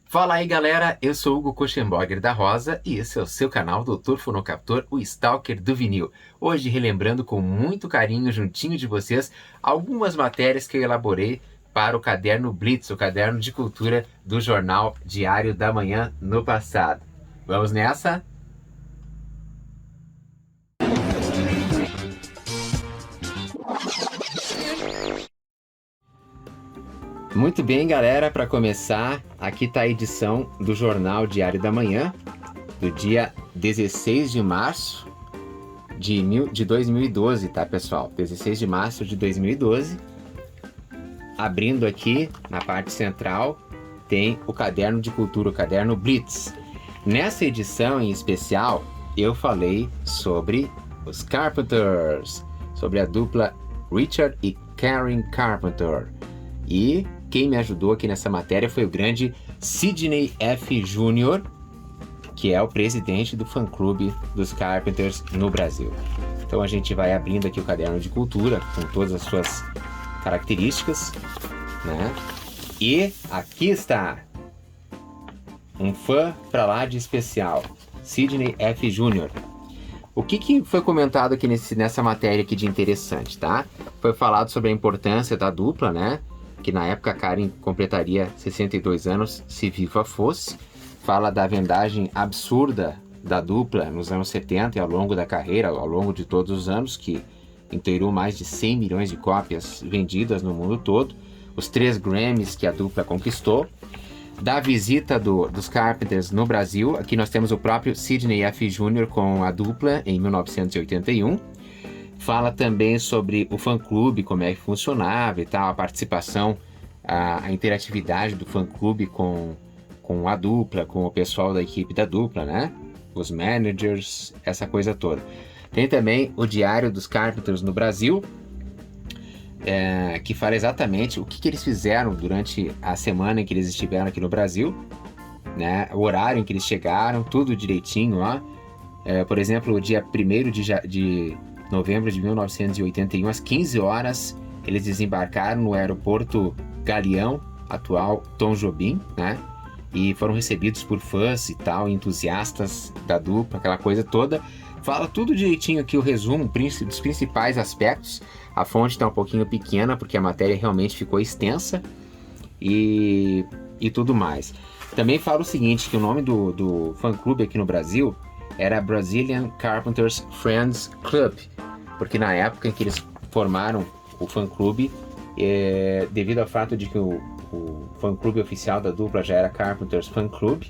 Fala aí galera, eu sou Hugo Koschenborger da Rosa e esse é o seu canal Doutor Fonocaptor, o Stalker do Vinil. Hoje relembrando com muito carinho, juntinho de vocês, algumas matérias que eu elaborei para o caderno Blitz, o caderno de cultura do jornal Diário da Manhã no passado. Vamos nessa? Muito bem galera, para começar, aqui está a edição do jornal Diário da Manhã, do dia 16 de março de 2012, tá pessoal? 16 de março de 2012. Abrindo aqui na parte central tem o caderno de cultura, o caderno Blitz. Nessa edição em especial eu falei sobre os Carpenters, sobre a dupla Richard e Karen Carpenter. E quem me ajudou aqui nessa matéria foi o grande Sidney F. Jr., que é o presidente do fã-clube dos Carpenters no Brasil. Então a gente vai abrindo aqui o caderno de cultura com todas as suas características, né? E aqui está um fã pra lá de especial, Sidney F. Jr. O que foi comentado aqui nessa matéria aqui de interessante, tá? Foi falado sobre a importância da dupla, né? Que na época a Karen completaria 62 anos, se viva fosse. Fala da vendagem absurda da dupla nos anos 70 e ao longo da carreira, ao longo de todos os anos, que inteirou mais de 100 milhões de cópias vendidas no mundo todo. Os 3 Grammys que a dupla conquistou. Da visita dos Carpenters no Brasil, aqui nós temos o próprio Sidney F. Jr. com a dupla em 1981. Fala também sobre o fã-clube, como é que funcionava e tal, a participação, a interatividade do fã-clube com a dupla, com o pessoal da equipe da dupla, né? Os managers, essa coisa toda. Tem também o Diário dos Carpenters no Brasil, que fala exatamente o que eles fizeram durante a semana em que eles estiveram aqui no Brasil, né? O horário em que eles chegaram, tudo direitinho, ó. Por exemplo, o dia 1º de novembro de 1981, às 15 horas, eles desembarcaram no aeroporto Galeão, atual Tom Jobim, né? E foram recebidos por fãs e tal, entusiastas da dupla, aquela coisa toda. Fala tudo direitinho aqui, o resumo dos principais aspectos. A fonte está um pouquinho pequena, porque a matéria realmente ficou extensa e tudo mais. Também fala o seguinte, que o nome do fã-clube aqui no Brasil era Brazilian Carpenters Friends Club, porque na época em que eles formaram o fã-clube, devido ao fato de que o fã-clube oficial da dupla já era Carpenters Fan Club,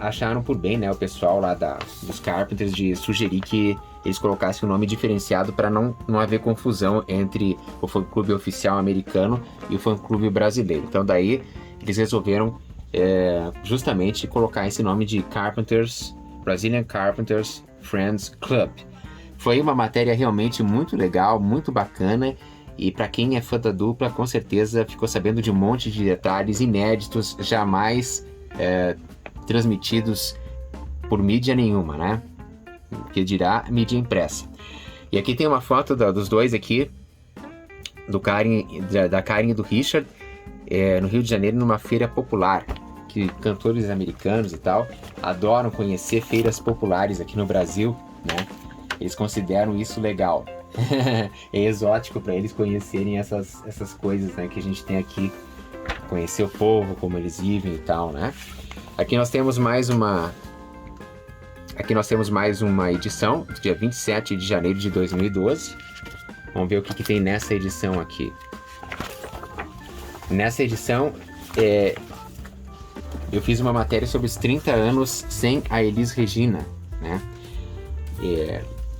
acharam por bem, né, o pessoal lá dos Carpenters de sugerir que eles colocassem um nome diferenciado para não haver confusão entre o fã-clube oficial americano e o fã-clube brasileiro. Então daí eles resolveram justamente colocar esse nome de Brazilian Carpenters Friends Club. Foi uma matéria realmente muito legal, muito bacana, e para quem é fã da dupla, com certeza ficou sabendo de um monte de detalhes inéditos, jamais transmitidos por mídia nenhuma, né? Que dirá mídia impressa. E aqui tem uma foto dos dois aqui, da Karen e do Richard, no Rio de Janeiro, numa feira popular, que cantores americanos e tal adoram conhecer feiras populares aqui no Brasil, né? Eles consideram isso legal. É exótico para eles conhecerem essas coisas, né, que a gente tem aqui, conhecer o povo, como eles vivem e tal, né? Aqui nós temos mais uma edição, dia 27 de janeiro de 2012. Vamos ver o que tem nessa edição aqui. Nessa edição, eu fiz uma matéria sobre os 30 anos sem a Elis Regina, né?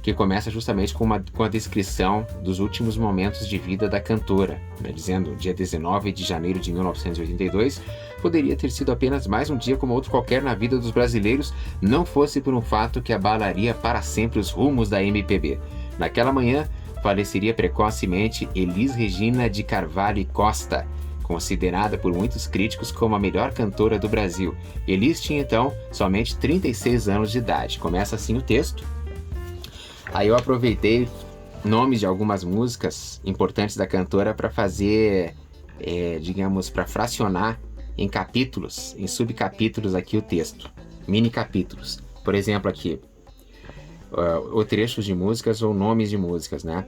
Que começa justamente com a descrição dos últimos momentos de vida da cantora, né? Dizendo, dia 19 de janeiro de 1982, poderia ter sido apenas mais um dia como outro qualquer na vida dos brasileiros, não fosse por um fato que abalaria para sempre os rumos da MPB. Naquela manhã, faleceria precocemente Elis Regina de Carvalho e Costa, considerada por muitos críticos como a melhor cantora do Brasil. Elis tinha então somente 36 anos de idade. Começa assim o texto. Aí eu aproveitei nomes de algumas músicas importantes da cantora para fazer, digamos, para fracionar em capítulos, em subcapítulos aqui o texto, mini capítulos. Por exemplo aqui, o trecho de músicas ou nomes de músicas, né?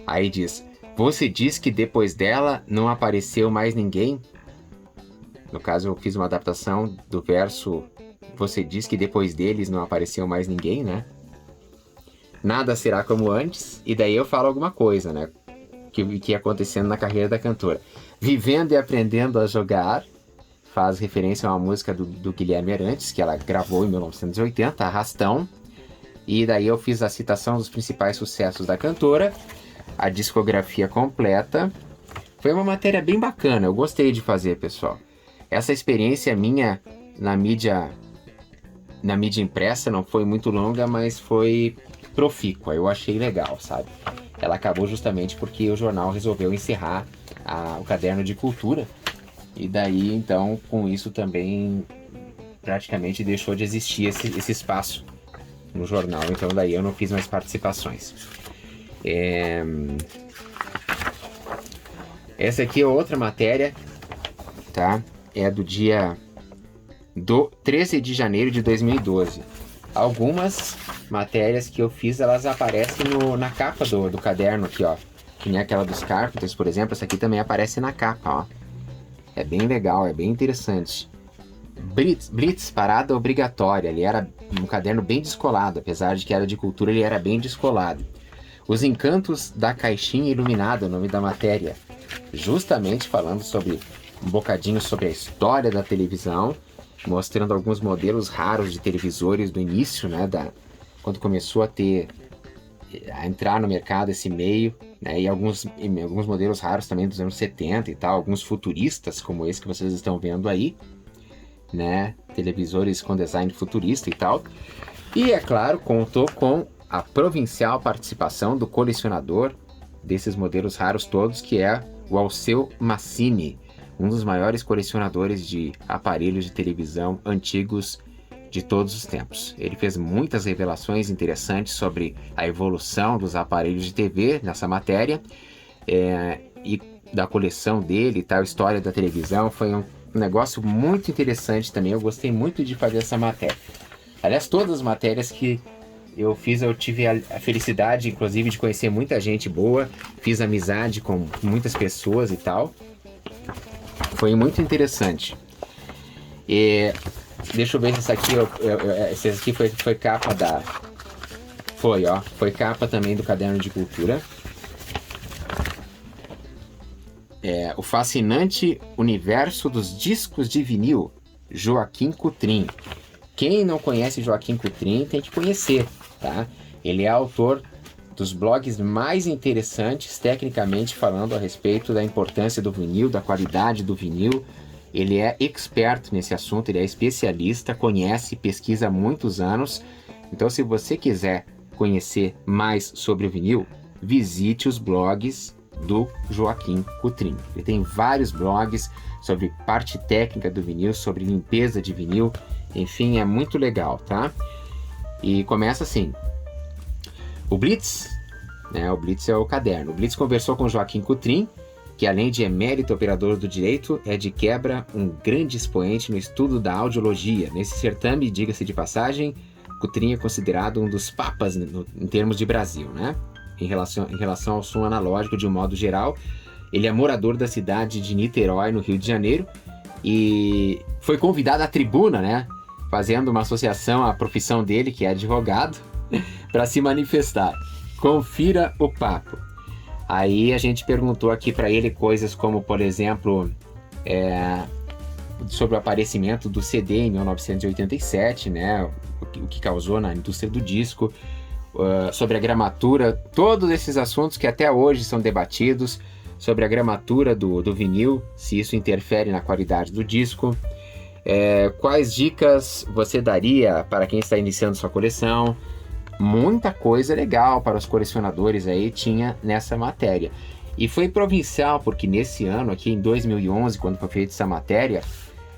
Aí diz: você diz que depois dela não apareceu mais ninguém? No caso, eu fiz uma adaptação do verso: você diz que depois deles não apareceu mais ninguém, né? Nada será como antes, e daí eu falo alguma coisa, né? Que ia acontecendo na carreira da cantora. Vivendo e aprendendo a jogar, faz referência a uma música do Guilherme Arantes, que ela gravou em 1980, Arrastão. E daí eu fiz a citação dos principais sucessos da cantora, a discografia completa. Foi uma matéria bem bacana, eu gostei de fazer, pessoal. Essa experiência minha na mídia impressa não foi muito longa, mas foi profícua, eu achei legal, sabe? Ela acabou justamente porque o jornal resolveu encerrar o caderno de cultura, e daí então com isso também praticamente deixou de existir esse espaço no jornal, então daí eu não fiz mais participações. Essa aqui é outra matéria, tá? É do dia 13 de janeiro de 2012. Algumas matérias que eu fiz, elas aparecem na capa do caderno aqui, ó. Que nem aquela dos Carpenters, por exemplo, essa aqui também aparece na capa, ó. É bem legal, é bem interessante. Blitz, parada obrigatória. Ele era um caderno bem descolado, apesar de que era de cultura, ele era bem descolado. Os Encantos da Caixinha Iluminada, o nome da matéria. Justamente falando um bocadinho sobre a história da televisão, mostrando alguns modelos raros de televisores do início, né, quando começou a entrar no mercado esse meio, né, e alguns modelos raros também dos anos 70 e tal, alguns futuristas, como esse que vocês estão vendo aí, né, televisores com design futurista e tal. E, é claro, contou com a provincial participação do colecionador desses modelos raros todos, que é o Alceu Massini, um dos maiores colecionadores de aparelhos de televisão antigos de todos os tempos. Ele fez muitas revelações interessantes sobre a evolução dos aparelhos de TV nessa matéria, e da coleção dele e tal, a história da televisão. Foi um negócio muito interessante também, eu gostei muito de fazer essa matéria. Aliás, todas as matérias que eu fiz, eu tive a felicidade, inclusive, de conhecer muita gente boa, fiz amizade com muitas pessoas e tal. Foi muito interessante. Deixa eu ver se essa aqui, essa aqui foi capa da... Foi capa também do caderno de cultura. O fascinante universo dos discos de vinil, Joaquim Coutrin. Quem não conhece Joaquim Coutrin tem que conhecer, tá? Ele é autor dos blogs mais interessantes, tecnicamente falando, a respeito da importância do vinil, da qualidade do vinil. Ele é expert nesse assunto, ele é especialista, conhece, pesquisa há muitos anos. Então, se você quiser conhecer mais sobre o vinil, visite os blogs do Joaquim Coutrin. Ele tem vários blogs sobre parte técnica do vinil, sobre limpeza de vinil, enfim, é muito legal, tá? E começa assim: o Blitz, né? O Blitz é o caderno. O Blitz conversou com Joaquim Coutrin, que além de emérito operador do direito, é de quebra um grande expoente no estudo da audiologia. Nesse certame, diga-se de passagem, Coutrin é considerado um dos papas em termos de Brasil, né? Em relação ao som analógico de um modo geral. Ele é morador da cidade de Niterói, no Rio de Janeiro, e foi convidado à tribuna, né? Fazendo uma associação à profissão dele, que é advogado, para se manifestar. Confira o papo. Aí a gente perguntou aqui para ele coisas como, por exemplo, sobre o aparecimento do CD em 1987, né? O que causou na indústria do disco, sobre a gramatura, todos esses assuntos que até hoje são debatidos, sobre a gramatura do vinil, se isso interfere na qualidade do disco. Quais dicas você daria para quem está iniciando sua coleção? Muita coisa legal para os colecionadores aí tinha nessa matéria. E foi provincial, porque nesse ano, aqui em 2011, quando foi feita essa matéria,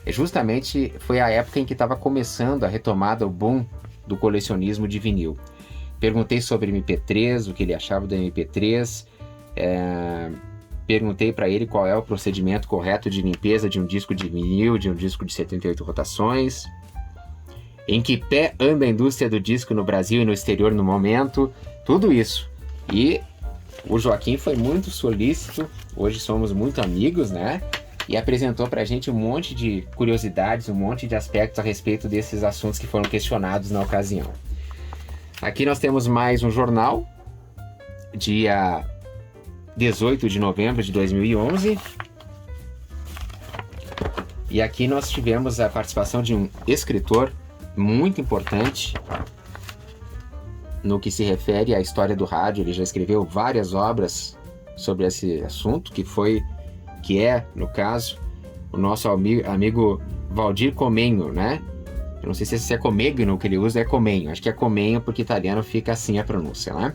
justamente foi a época em que estava começando a retomada, o boom do colecionismo de vinil. Perguntei sobre MP3, o que ele achava do MP3, perguntei para ele qual é o procedimento correto de limpeza de um disco de vinil, de um disco de 78 rotações, em que pé anda a indústria do disco no Brasil e no exterior no momento, tudo isso. E o Joaquim foi muito solícito, hoje somos muito amigos, né? E apresentou pra gente um monte de curiosidades, um monte de aspectos a respeito desses assuntos que foram questionados na ocasião. Aqui nós temos mais um jornal, dia 18 de novembro de 2011. E aqui nós tivemos a participação de um escritor muito importante no que se refere à história do rádio. Ele já escreveu várias obras sobre esse assunto, que é, no caso, o nosso amigo Valdir Comenho, né? Eu não sei se é Comegno que ele usa, é Comenho. Acho que é Comenho porque italiano fica assim a pronúncia, né?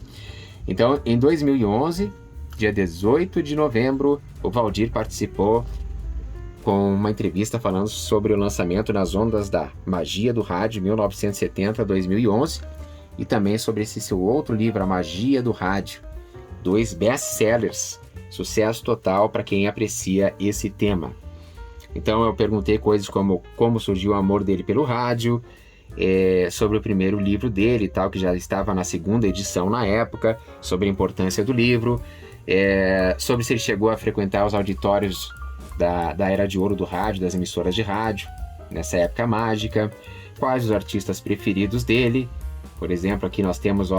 Então, em 2011, dia 18 de novembro, o Valdir participou com uma entrevista falando sobre o lançamento nas ondas da magia do rádio 1970-2011 e também sobre esse seu outro livro, A Magia do Rádio, 2 best-sellers, sucesso total para quem aprecia esse tema. Então eu perguntei coisas como surgiu o amor dele pelo rádio, sobre o primeiro livro dele e tal, que já estava na 2ª edição na época, sobre a importância do livro, sobre se ele chegou a frequentar os auditórios da era de ouro do rádio, das emissoras de rádio, nessa época mágica, quais os artistas preferidos dele. Por exemplo, aqui nós temos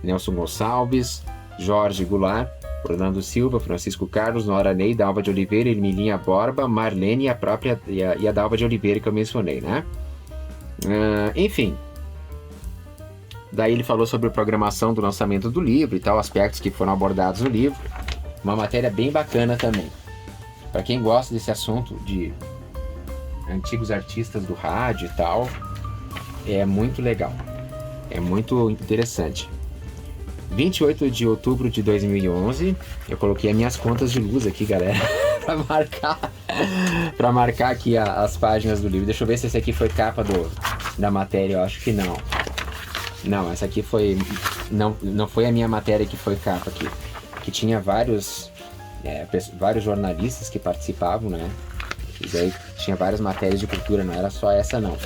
Nelson Gonçalves, Jorge Goulart, Orlando Silva, Francisco Carlos, Nora Ney, Dalva de Oliveira, Ermilinha Borba, Marlene e a Dalva de Oliveira que eu mencionei, né? Enfim, daí ele falou sobre a programação do lançamento do livro e tal, aspectos que foram abordados no livro. Uma matéria bem bacana também. Para quem gosta desse assunto de antigos artistas do rádio e tal, é muito legal. É muito interessante. 28 de outubro de 2011, eu coloquei as minhas contas de luz aqui, galera, para marcar aqui as páginas do livro. Deixa eu ver se esse aqui foi capa da matéria, eu acho que não. Não, essa aqui foi... Não foi a minha matéria que foi capa aqui. Que tinha vários jornalistas que participavam, né? E daí tinha várias matérias de cultura, não era só essa não.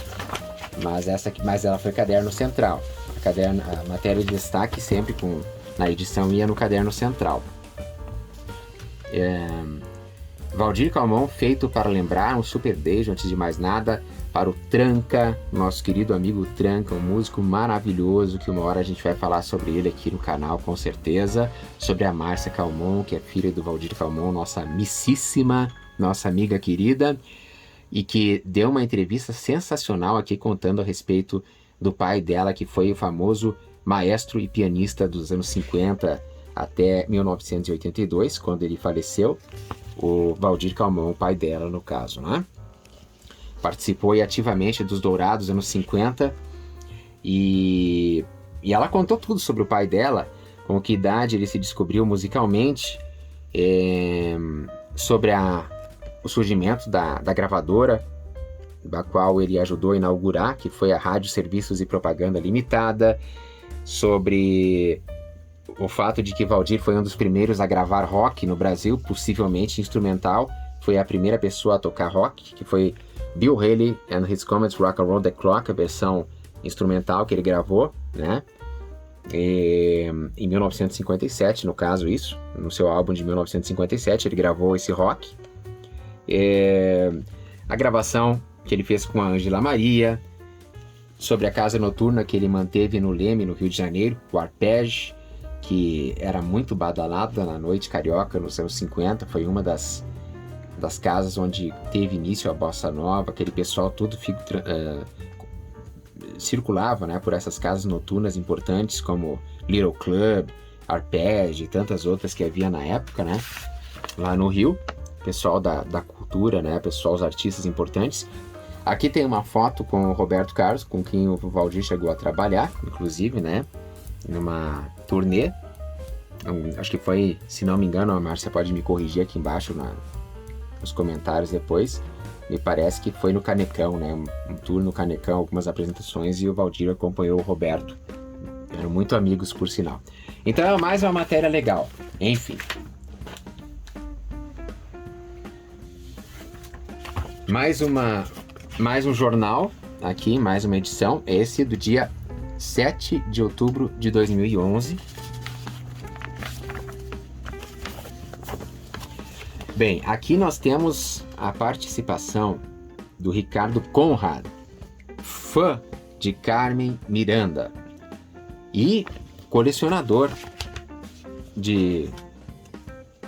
Mas ela foi caderno central. A matéria de destaque sempre na edição ia no caderno central. Valdir Calmon, feito para lembrar, um super beijo antes de mais nada para o Tranca, nosso querido amigo Tranca, um músico maravilhoso que uma hora a gente vai falar sobre ele aqui no canal com certeza, sobre a Márcia Calmon, que é filha do Valdir Calmon, nossa amicíssima, nossa amiga querida, e que deu uma entrevista sensacional aqui contando a respeito do pai dela, que foi o famoso maestro e pianista dos anos 50 até 1982, quando ele faleceu, o Valdir Calmon, o pai dela no caso, né? Participou ativamente dos Dourados anos 50 e ela contou tudo sobre o pai dela, com que idade ele se descobriu musicalmente, sobre o surgimento da gravadora, da qual ele ajudou a inaugurar, que foi a Rádio Serviços e Propaganda Limitada, sobre o fato de que Valdir foi um dos primeiros a gravar rock no Brasil, possivelmente instrumental, foi a primeira pessoa a tocar rock, que foi Bill Haley and His Comets Rock Around the Clock, a versão instrumental que ele gravou, né? Em 1957, no caso isso, no seu álbum de 1957, ele gravou esse rock. A gravação que ele fez com a Ângela Maria, sobre a casa noturna que ele manteve no Leme, no Rio de Janeiro, o Arpege, que era muito badalada na noite carioca nos anos 50, foi uma das casas onde teve início a bossa nova, aquele pessoal todo circulava, né, por essas casas noturnas importantes como Little Club, Arpege e tantas outras que havia na época, né, lá no Rio, pessoal da cultura, né, pessoal, os artistas importantes. Aqui tem uma foto com o Roberto Carlos, com quem o Valdir chegou a trabalhar, inclusive, né, numa turnê. Acho que foi, se não me engano, a Márcia pode me corrigir aqui embaixo nos comentários depois. Me parece que foi no Canecão, né, um tour no Canecão, algumas apresentações, e o Valdir acompanhou o Roberto. Eram muito amigos, por sinal. Então é mais uma matéria legal. Enfim. Mais um jornal aqui, mais uma edição. Esse do dia 7 de outubro de 2011. Bem, aqui nós temos a participação do Ricardo Conrad, fã de Carmen Miranda e colecionador de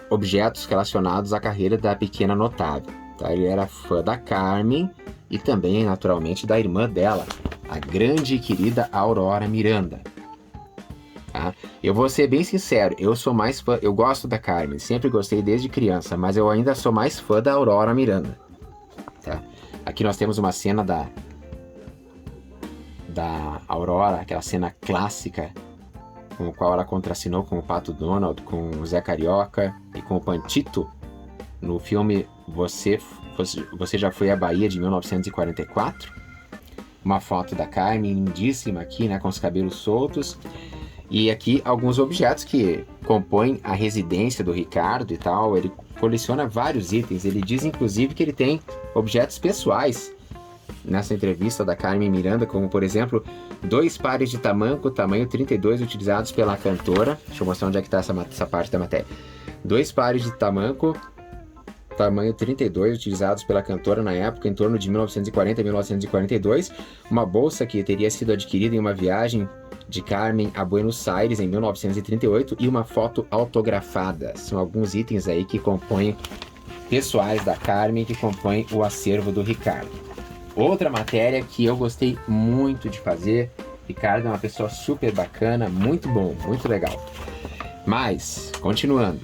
objetos relacionados à carreira da pequena notável. Tá? Ele era fã da Carmen e também, naturalmente, da irmã dela, a grande e querida Aurora Miranda. Tá? Eu vou ser bem sincero, eu sou mais fã, eu gosto da Carmen, sempre gostei desde criança, mas eu ainda sou mais fã da Aurora Miranda. Tá? Aqui nós temos uma cena da Aurora, aquela cena clássica com o qual ela contracenou com o Pato Donald, com o Zé Carioca e com o Pantito no filme Você Já Foi à Bahia, de 1944. Uma foto da Carmen, lindíssima aqui, né, com os cabelos soltos. E aqui alguns objetos que compõem a residência do Ricardo e tal. Ele coleciona vários itens. Ele diz, inclusive, que ele tem objetos pessoais nessa entrevista da Carmen Miranda, como, por exemplo, 2 pares de tamanco, tamanho 32, utilizados pela cantora. Deixa eu mostrar onde é que está essa parte da matéria. 2 pares de tamanco, tamanho 32, utilizados pela cantora na época, em torno de 1940 e 1942. Uma bolsa que teria sido adquirida em uma viagem de Carmen a Buenos Aires em 1938 e uma foto autografada. São alguns itens aí que compõem, pessoais da Carmen, que compõem o acervo do Ricardo. Outra matéria que eu gostei muito de fazer. Ricardo é uma pessoa super bacana, muito bom, muito legal. Mas, continuando.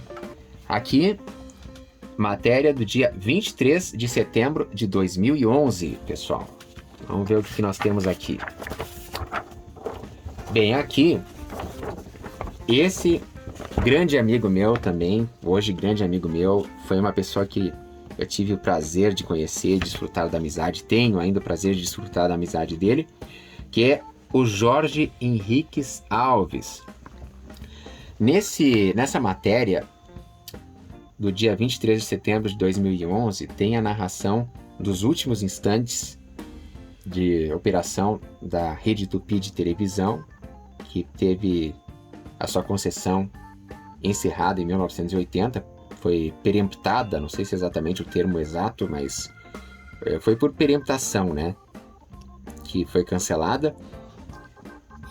Aqui, matéria do dia 23 de setembro de 2011, pessoal. Vamos ver o que nós temos aqui. Bem, aqui, esse grande amigo meu também, hoje grande amigo meu, foi uma pessoa que eu tive o prazer de conhecer, desfrutar da amizade, tenho ainda o prazer de desfrutar da amizade dele, que é o Jorge Henriques Alves. Nessa matéria, do dia 23 de setembro de 2011, tem a narração dos últimos instantes de operação da Rede Tupi de televisão, que teve a sua concessão encerrada em 1980, foi peremptada, não sei se é exatamente o termo exato, mas foi por peremptação, né, que foi cancelada.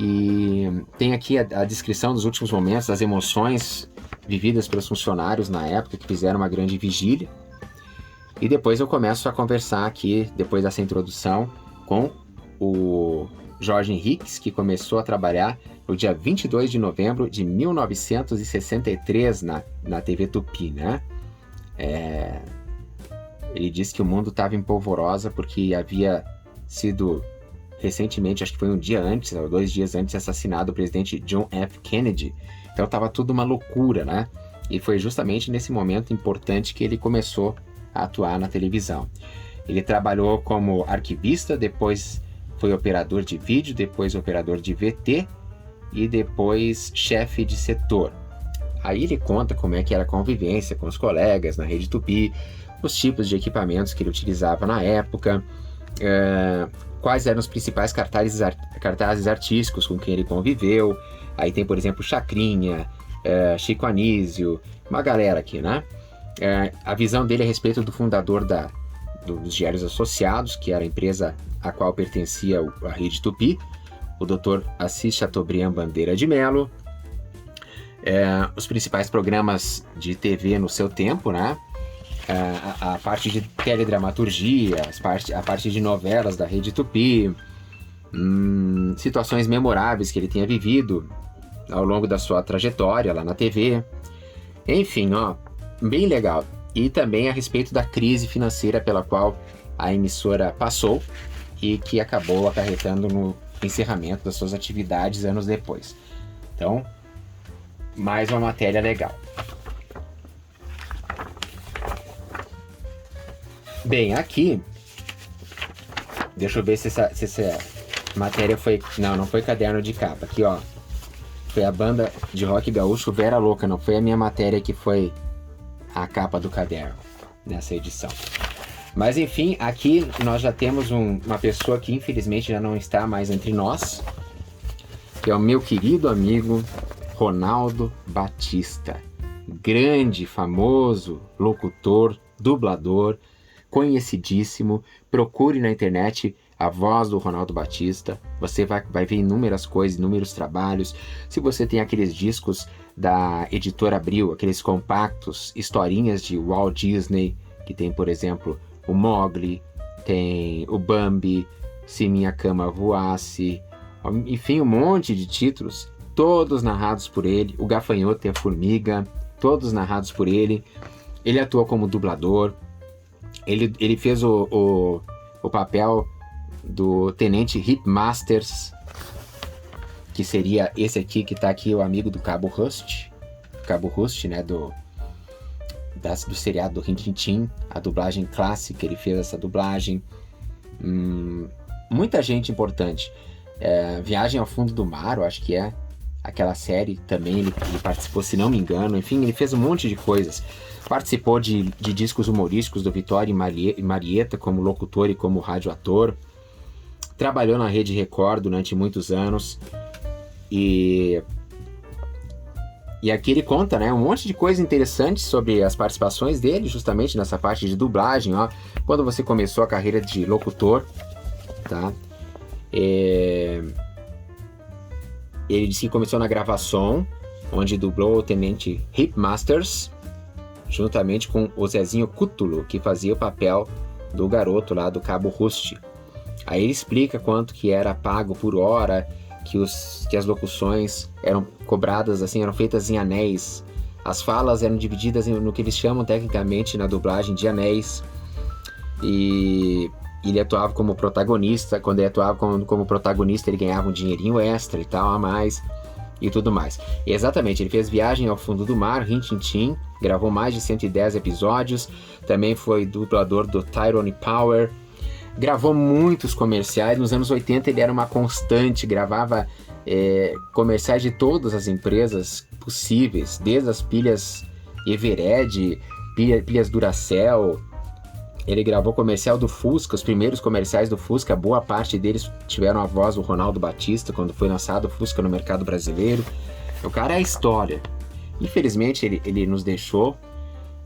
E tem aqui a descrição dos últimos momentos, das emoções vividas pelos funcionários na época, que fizeram uma grande vigília. E depois eu começo a conversar aqui, depois dessa introdução, com o Jorge Henriques, que começou a trabalhar no dia 22 de novembro de 1963 na TV Tupi, né? Ele disse que o mundo estava em polvorosa porque havia sido recentemente, acho que foi um dia antes, ou 2 dias antes, assassinado o presidente John F. Kennedy. Então estava tudo uma loucura, né? E foi justamente nesse momento importante que ele começou a atuar na televisão. Ele trabalhou como arquivista, depois foi operador de vídeo, depois operador de VT e depois chefe de setor. Aí ele conta como é que era a convivência com os colegas na Rede Tupi, os tipos de equipamentos que ele utilizava na época, quais eram os principais cartazes artísticos com quem ele conviveu. Aí tem, por exemplo, Chacrinha, Chico Anísio, uma galera aqui, né? A visão dele a respeito do fundador dos Diários Associados, que era a empresa a qual pertencia a Rede Tupi, o Dr. Assis Chateaubriand Bandeira de Mello, os principais programas de TV no seu tempo, né? A parte de teledramaturgia, a parte de novelas da Rede Tupi, situações memoráveis que ele tenha vivido ao longo da sua trajetória lá na TV. Enfim, ó, bem legal. E também a respeito da crise financeira pela qual a emissora passou e que acabou acarretando no encerramento das suas atividades anos depois. Então, mais uma matéria legal. Bem, aqui, deixa eu ver se essa matéria foi... Não foi caderno de capa. Aqui, ó, foi a banda de rock gaúcho Vera Louca, não foi a minha matéria que foi a capa do caderno nessa edição. Mas enfim, aqui nós já temos uma pessoa que infelizmente já não está mais entre nós, que é o meu querido amigo Ronaldo Batista. Grande, famoso locutor, dublador, conhecidíssimo. Procure na internet a voz do Ronaldo Batista. Você vai ver inúmeras coisas, inúmeros trabalhos. Se você tem aqueles discos da Editora Abril, aqueles compactos, historinhas de Walt Disney, que tem, por exemplo, o Mowgli, tem o Bambi, Se Minha Cama Voasse, enfim, um monte de títulos, todos narrados por ele. O Gafanhoto e a Formiga, todos narrados por ele. Ele atua como dublador. Ele fez o papel do Tenente Hip Masters, que seria esse aqui que tá aqui, o amigo do Cabo Rust. Cabo Rust, né, do seriado do Rin Tin Tin, a dublagem clássica, ele fez essa dublagem. Muita gente importante. Viagem ao Fundo do Mar, eu acho que é aquela série também, ele participou, se não me engano. Enfim, ele fez um monte de coisas. Participou de discos humorísticos do Vitória e Marieta como locutor e como radioator. Trabalhou na Rede Record durante muitos anos. E aqui ele conta, né, um monte de coisa interessante sobre as participações dele, justamente nessa parte de dublagem, ó. Quando você começou a carreira de locutor, tá? Ele disse que começou na Gravação, onde dublou o Tenente Hip Masters, juntamente com o Zezinho Cútulo, que fazia o papel do garoto lá do Cabo Rust. Aí ele explica quanto que era pago por hora, que as locuções eram cobradas assim, eram feitas em anéis. As falas eram divididas no que eles chamam tecnicamente na dublagem de anéis. E ele atuava como protagonista. Quando ele atuava como protagonista, ele ganhava um dinheirinho extra e tal, a mais, e tudo mais. E exatamente, ele fez Viagem ao Fundo do Mar, Rin Tin Tin, gravou mais de 110 episódios, também foi dublador do Tyrone Power, gravou muitos comerciais. Nos anos 80 ele era uma constante, gravava comerciais de todas as empresas possíveis, desde as pilhas Eveready, pilhas Duracell. Ele gravou comercial do Fusca, os primeiros comerciais do Fusca, boa parte deles tiveram a voz do Ronaldo Batista, quando foi lançado o Fusca no mercado brasileiro. O cara é a história. Infelizmente ele nos deixou,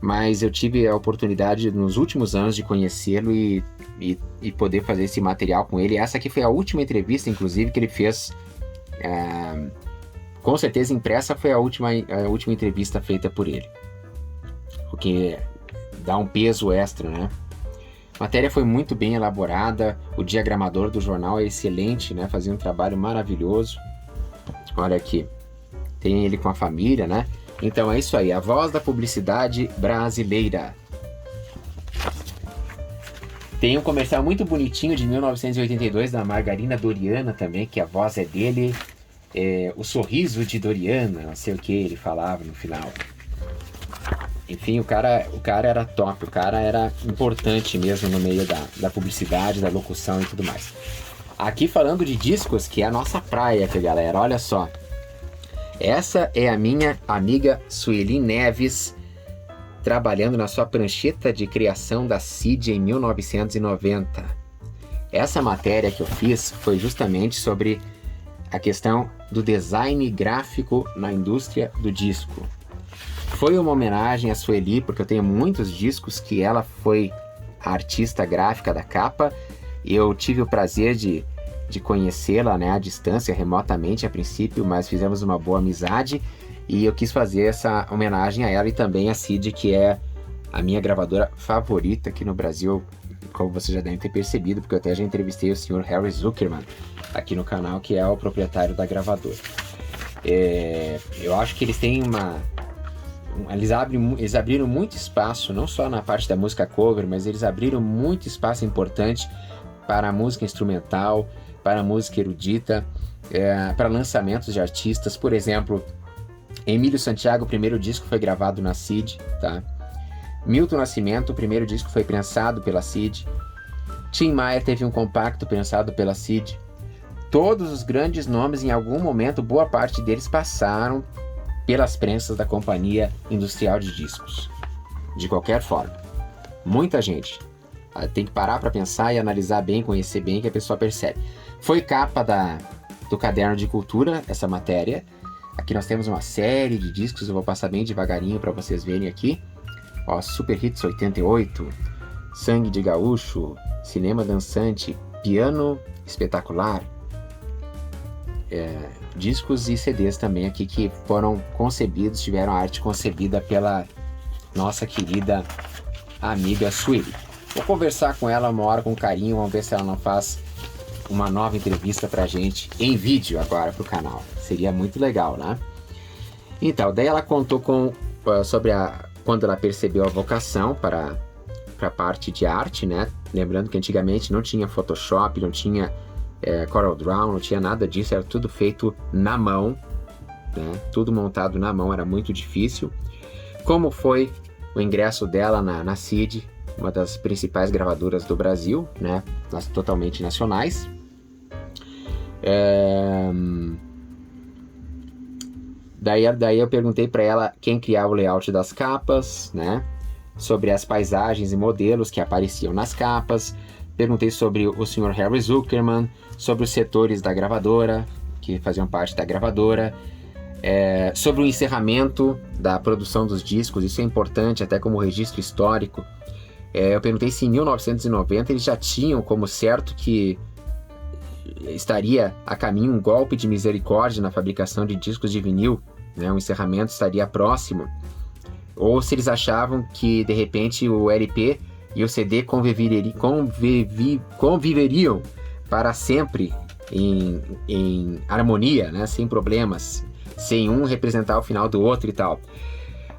mas eu tive a oportunidade nos últimos anos de conhecê-lo e poder fazer esse material com ele. Essa aqui foi a última entrevista, inclusive, que ele fez, com certeza impressa, foi a última entrevista feita por ele, o que dá um peso extra, né? A matéria foi muito bem elaborada, o diagramador do jornal é excelente, né? Fazia um trabalho maravilhoso. Olha aqui, tem ele com a família, né? Então é isso aí, a voz da publicidade brasileira. Tem um comercial muito bonitinho de 1982 da Margarina Doriana também, que a voz é dele. O sorriso de Doriana, não sei o que ele falava no final. Enfim, o cara era top, o cara era importante mesmo no meio da publicidade, da locução e tudo mais. Aqui falando de discos, que é a nossa praia, que galera, olha só. Essa é a minha amiga Sueli Neves, trabalhando na sua prancheta de criação da CID em 1990. Essa matéria que eu fiz foi justamente sobre a questão do design gráfico na indústria do disco. Foi uma homenagem a Sueli, porque eu tenho muitos discos que ela foi a artista gráfica da capa, e eu tive o prazer de conhecê-la, né, à distância, remotamente a princípio, mas fizemos uma boa amizade, e eu quis fazer essa homenagem a ela e também a CID, que é a minha gravadora favorita aqui no Brasil, como vocês já devem ter percebido, porque eu até já entrevistei o senhor Harry Zuckerman aqui no canal, que é o proprietário da gravadora. Eu acho que eles têm eles abriram muito espaço, não só na parte da música cover, mas eles abriram muito espaço importante para a música instrumental, para a música erudita, para lançamentos de artistas. Por exemplo, Emílio Santiago, o primeiro disco foi gravado na CID, tá? Milton Nascimento, o primeiro disco foi prensado pela CID. Tim Maia teve um compacto prensado pela CID. Todos os grandes nomes, em algum momento, boa parte deles passaram pelas prensas da Companhia Industrial de Discos. De qualquer forma, muita gente. Tem que parar para pensar e analisar bem, conhecer bem, que a pessoa percebe. Foi capa do Caderno de Cultura, essa matéria. Aqui nós temos uma série de discos, eu vou passar bem devagarinho para vocês verem aqui. Ó, Super Hits 88, Sangue de Gaúcho, Cinema Dançante, Piano Espetacular, discos e CDs também aqui que foram concebidos, tiveram a arte concebida pela nossa querida amiga Sueli. Vou conversar com ela uma hora com carinho, vamos ver se ela não faz uma nova entrevista pra gente em vídeo agora pro canal. Seria muito legal, né? Então, daí ela contou sobre quando ela percebeu a vocação para a parte de arte, né? Lembrando que antigamente não tinha Photoshop, não tinha CorelDRAW, não tinha nada disso, era tudo feito na mão, né? Tudo montado na mão, era muito difícil. Como foi o ingresso dela na CID, uma das principais gravadoras do Brasil, né? Totalmente nacionais. Daí eu perguntei para ela quem criava o layout das capas, né? Sobre as paisagens e modelos que apareciam nas capas. Perguntei sobre o Sr. Harry Zuckerman, sobre os setores da gravadora, que faziam parte da gravadora, sobre o encerramento da produção dos discos, isso é importante até como registro histórico. Eu perguntei se em 1990 eles já tinham como certo que estaria a caminho um golpe de misericórdia na fabricação de discos de vinil, né? O encerramento estaria próximo, ou se eles achavam que de repente o LP e o CD conviveriam para sempre em harmonia, né? Sem problemas, sem um representar o final do outro e tal.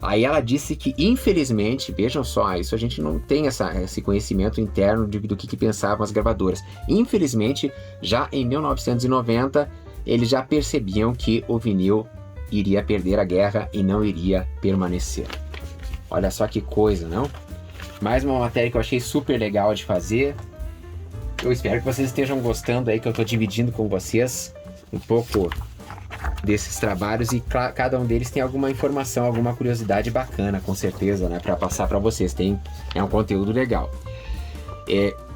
Aí ela disse que, infelizmente, vejam só, isso a gente não tem esse conhecimento interno do que pensavam as gravadoras. Infelizmente, já em 1990, eles já percebiam que o vinil iria perder a guerra e não iria permanecer. Olha só que coisa, não? Mais uma matéria que eu achei super legal de fazer. Eu espero que vocês estejam gostando aí, que eu estou dividindo com vocês um pouco desses trabalhos, e cada um deles tem alguma informação, alguma curiosidade bacana, com certeza, né, para passar para vocês. É um conteúdo legal.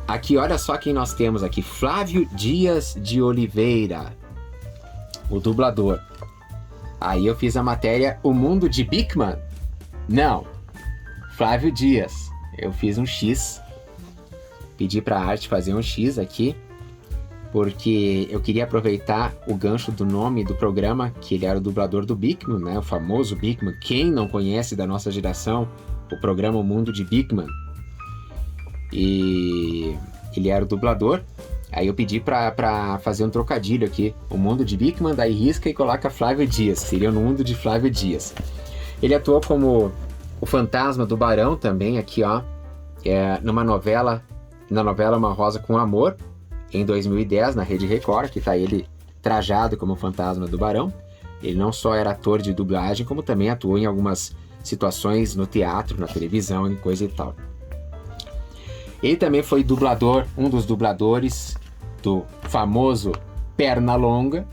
Aqui, olha só quem nós temos aqui: Flávio Dias de Oliveira, o dublador. Aí eu fiz a matéria O Mundo de Bigman. Não, Flávio Dias. Eu fiz um X, pedi para a arte fazer um X aqui, porque eu queria aproveitar o gancho do nome do programa, que ele era o dublador do Bigman, né? O famoso Bigman. Quem não conhece da nossa geração o programa O Mundo de Bigman? E ele era o dublador. Aí eu pedi para fazer um trocadilho aqui: O Mundo de Bigman, daí risca e coloca Flávio Dias. Seria No Mundo de Flávio Dias. Ele atuou como o fantasma do Barão também, aqui ó, na novela Uma Rosa com Amor, em 2010, na Rede Record, que tá ele trajado como fantasma do Barão. Ele não só era ator de dublagem, como também atuou em algumas situações no teatro, na televisão e coisa e tal. Ele também foi dublador, um dos dubladores do famoso Pernalonga.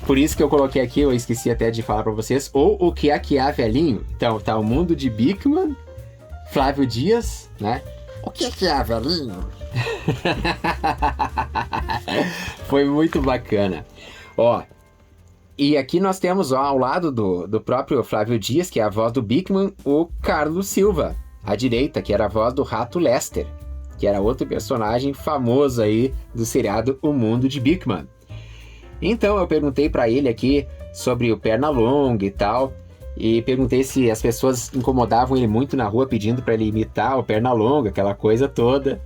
Por isso que eu coloquei aqui, eu esqueci até de falar para vocês, ou o que é velhinho. Então, tá O Mundo de Bigman, Flávio Dias, né? O que é velhinho? Foi muito bacana. Ó, e aqui nós temos, ó, ao lado do próprio Flávio Dias, que é a voz do Bigman, o Carlos Silva, à direita, que era a voz do Rato Lester, que era outro personagem famoso aí do seriado O Mundo de Bigman. Então eu perguntei para ele aqui sobre o Pernalonga e tal, e perguntei se as pessoas incomodavam ele muito na rua pedindo para ele imitar o Pernalonga, aquela coisa toda.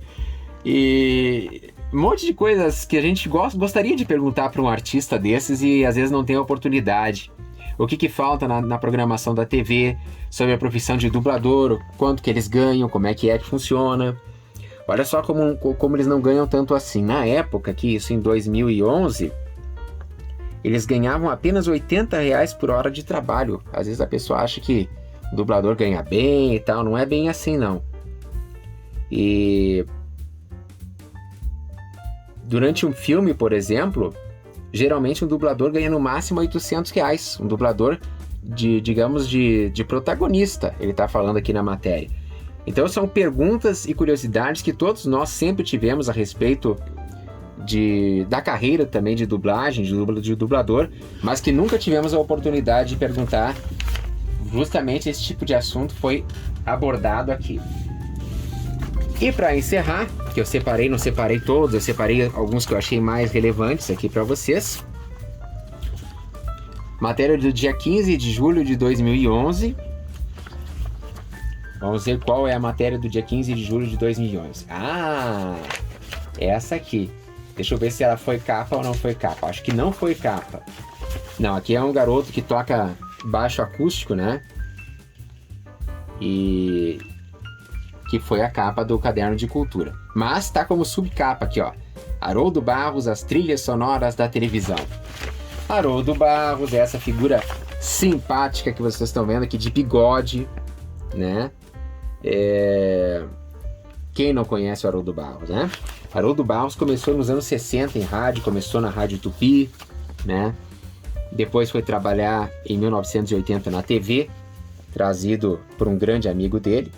E um monte de coisas que a gente gostaria de perguntar para um artista desses e às vezes não tem oportunidade. O que falta na programação da TV, sobre a profissão de dublador, quanto que eles ganham, como é que funciona. Olha só como eles não ganham tanto assim. Na época, que isso em 2011, eles ganhavam apenas R$80 por hora de trabalho. Às vezes a pessoa acha que o dublador ganha bem e tal, não é bem assim não. E durante um filme, por exemplo, geralmente um dublador ganha no máximo R$800. Um dublador de protagonista, ele tá falando aqui na matéria. Então são perguntas e curiosidades que todos nós sempre tivemos a respeito da carreira também de dublagem, de dublador, mas que nunca tivemos a oportunidade de perguntar. Justamente esse tipo de assunto foi abordado aqui. E para encerrar, que eu separei, não separei todos, eu separei alguns que eu achei mais relevantes aqui para vocês. Matéria do dia 15 de julho de 2011. Vamos ver qual é a matéria do dia 15 de julho de 2011. Ah, essa aqui. Deixa eu ver se ela foi capa ou não foi capa. Acho que não foi capa. Não, aqui é um garoto que toca baixo acústico, né? E que foi a capa do Caderno de Cultura. Mas tá como subcapa aqui, ó. Haroldo Barros, as trilhas sonoras da televisão. Haroldo Barros é essa figura simpática que vocês estão vendo aqui, de bigode, né? Quem não conhece o Haroldo Barros, né? Haroldo Barros começou nos anos 60 em rádio, começou na Rádio Tupi, né? Depois foi trabalhar em 1980 na TV, trazido por um grande amigo dele.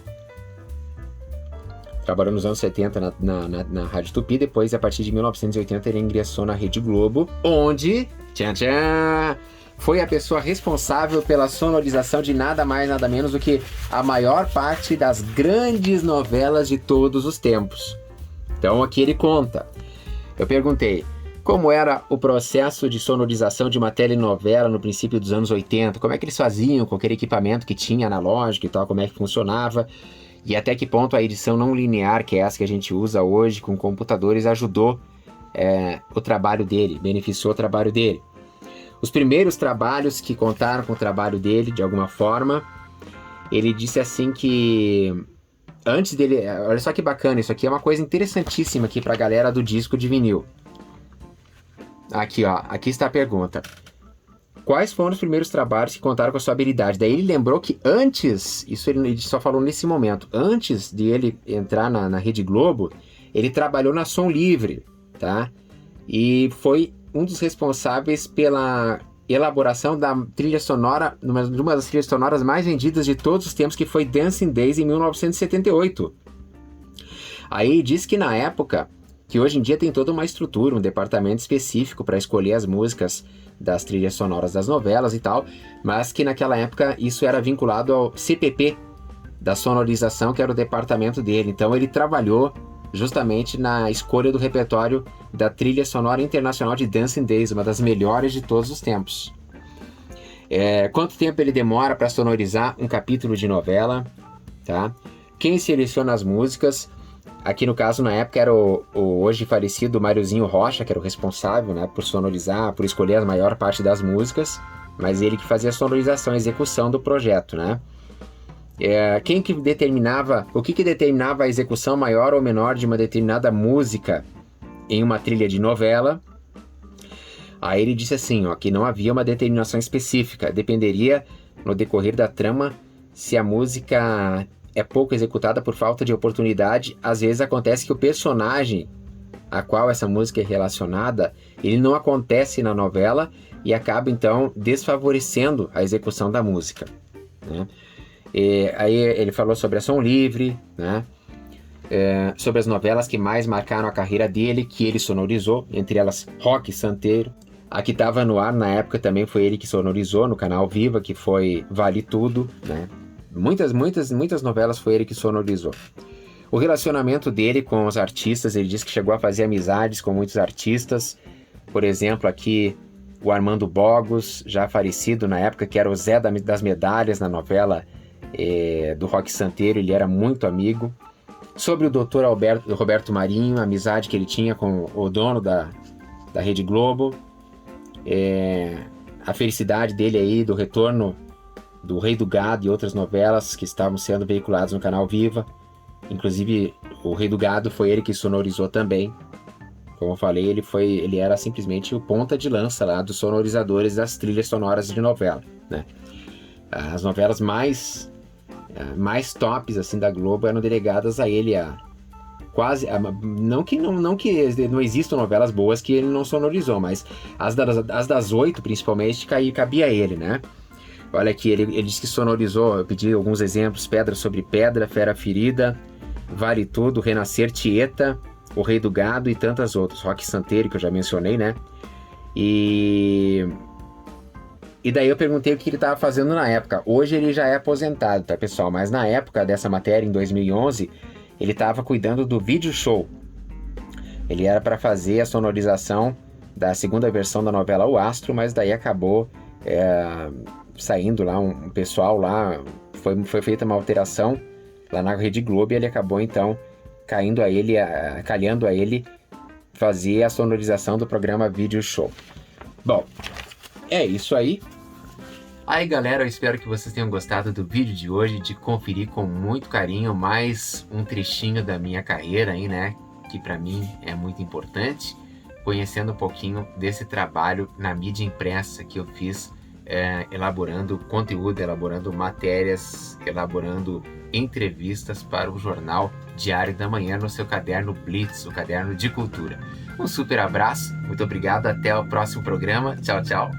Trabalhou nos anos 70 na Rádio Tupi, depois, a partir de 1980, ele ingressou na Rede Globo, onde foi a pessoa responsável pela sonorização de nada mais, nada menos do que a maior parte das grandes novelas de todos os tempos. Então aqui ele conta. Eu perguntei, como era o processo de sonorização de uma telenovela no princípio dos anos 80? Como é que eles faziam com aquele equipamento que tinha analógico e tal? Como é que funcionava? E até que ponto a edição não linear, que é essa que a gente usa hoje com computadores, ajudou o trabalho dele, beneficiou o trabalho dele. Os primeiros trabalhos que contaram com o trabalho dele, de alguma forma, ele disse assim que antes dele... Olha só que bacana, isso aqui é uma coisa interessantíssima aqui pra galera do disco de vinil. Aqui, ó, aqui está a pergunta. Quais foram os primeiros trabalhos que contaram com a sua habilidade? Daí ele lembrou que antes, isso ele só falou nesse momento, antes de ele entrar na Rede Globo, ele trabalhou na Som Livre, tá? E foi um dos responsáveis pela elaboração da trilha sonora, de uma das trilhas sonoras mais vendidas de todos os tempos, que foi Dancing Days, em 1978. Aí diz que na época, que hoje em dia tem toda uma estrutura, um departamento específico para escolher as músicas das trilhas sonoras das novelas e tal, mas que naquela época isso era vinculado ao CPP da sonorização, que era o departamento dele. Então ele trabalhou justamente na escolha do repertório da trilha sonora internacional de Dancing Days, uma das melhores de todos os tempos. Quanto tempo ele demora para sonorizar um capítulo de novela, tá? Quem seleciona as músicas? Aqui no caso, na época, era o hoje falecido Máriozinho Rocha, que era o responsável, né, por sonorizar, por escolher a maior parte das músicas, mas ele que fazia a sonorização, a execução do projeto, né? Quem que determinava, o que determinava a execução maior ou menor de uma determinada música em uma trilha de novela? Aí ele disse assim, ó, que não havia uma determinação específica, dependeria no decorrer da trama. Se a música é pouco executada por falta de oportunidade, às vezes acontece que o personagem a qual essa música é relacionada, ele não acontece na novela e acaba então desfavorecendo a execução da música, né? Aí ele falou sobre a Som Livre, né? Sobre as novelas que mais marcaram a carreira dele, que ele sonorizou, entre elas Rock Santeiro. A que estava no ar na época também foi ele que sonorizou no canal Viva, que foi Vale Tudo, né? Muitas novelas foi ele que sonorizou. O relacionamento dele com os artistas, ele disse que chegou a fazer amizades com muitos artistas. Por exemplo, aqui o Armando Bogos, já falecido na época, que era o Zé das Medalhas na novela do Rock Santeiro, ele era muito amigo. Sobre o Dr. Roberto Marinho, a amizade que ele tinha com o dono da Rede Globo. A felicidade dele aí do retorno do Rei do Gado e outras novelas que estavam sendo veiculadas no canal Viva. Inclusive, o Rei do Gado foi ele que sonorizou também. Como eu falei, ele era simplesmente o ponta de lança lá dos sonorizadores das trilhas sonoras de novela, né? As novelas mais tops assim da Globo eram delegadas a ele, não que não existam novelas boas que ele não sonorizou, mas as das 8 principalmente cabia a ele, né? Olha aqui, ele disse que sonorizou, eu pedi alguns exemplos: Pedra sobre Pedra, Fera Ferida, Vale Tudo, Renascer, Tieta, O Rei do Gado e tantas outras. Rock Santeiro, que eu já mencionei, né? E daí eu perguntei o que ele estava fazendo na época. Hoje ele já é aposentado, tá, pessoal? Mas na época dessa matéria, em 2011, ele estava cuidando do vídeo show. Ele era para fazer a sonorização da segunda versão da novela O Astro, mas daí acabou saindo lá um pessoal lá, foi feita uma alteração lá na Rede Globo e ele acabou então calhando a ele fazer a sonorização do programa Vídeo Show. Bom, é isso aí. Aí galera, eu espero que vocês tenham gostado do vídeo de hoje, de conferir com muito carinho mais um trechinho da minha carreira aí, né? Que para mim é muito importante, conhecendo um pouquinho desse trabalho na mídia impressa que eu fiz, elaborando conteúdo, elaborando matérias, elaborando entrevistas para o jornal Diário da Manhã no seu caderno Blitz, o caderno de cultura. Um super abraço, muito obrigado, até o próximo programa, tchau, tchau!